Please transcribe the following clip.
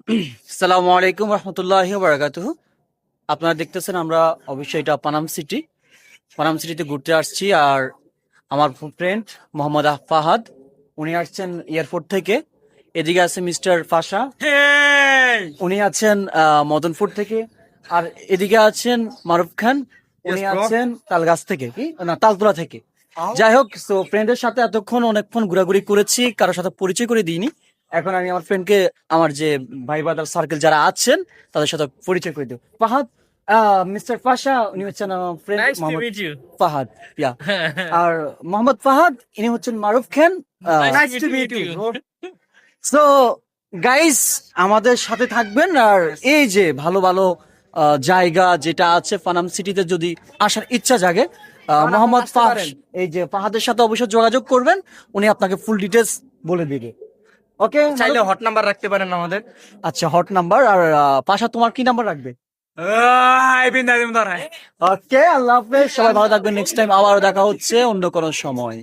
আসসালামু আলাইকুম রহমতুল্লাহি বারাকাতুহু। আপনারা দেখতেছেন আমরা অবশ্যই এটা পানাম সিটিতে ঘুরতে আসছি। আর আমার ফ্রেন্ড মোহাম্মদ ফাহাদ, উনি আসছেন এয়ারপোর্ট থেকে। এদিকে আছে মিস্টার ফাশা, উনি আছেন মদনপুর থেকে। আর এদিকে আছেন মারুফ খান, উনি আছেন তালগাছ থেকে, কি না তালতলা থেকে। যাই হোক, তো ফ্রেন্ডের সাথে এতক্ষণ অনেকক্ষণ ঘোরাঘুরি করেছি, কারোর সাথে পরিচয় করে দিইনি। এখন আমি আমার ফ্রেন্ডকে, আমার যে ভাই ব্রাদার সার্কেল যারা আছেন তাদের সাথে পরিচয় করে দেব। ফাহাদ, মিস্টার ফাশা, উনি হচ্ছেন friend Nice to Mohammad meet you. Fahad, yeah. আর মোহাম্মদ ফাহাদ, ইনি হচ্ছেন Maruf Khan. Nice to meet you. So guys, আমাদের সাথে থাকবেন। আর এই যে ভালো ভালো জায়গা যেটা আছে পানাম সিটিতে, যদি আসার ইচ্ছা জাগে, মোহাম্মদ ফাহাদ, এই যে ফাহাদের সাথে অবশ্যই যোগাযোগ করবেন, উনি আপনাকে ফুল ডিটেলস বলে দিবে। ওকে, চাইলে হট নাম্বার রাখতে পারেন আমাদের। আচ্ছা, হট নাম্বার। আর পাশা, তোমার কি নাম্বার রাখবে? ওকে, আল্লাহ হাফেজ, সবাই ভালো থাকবেন। নেক্সট টাইম আবারও দেখা হচ্ছে অন্য কোনো সময়।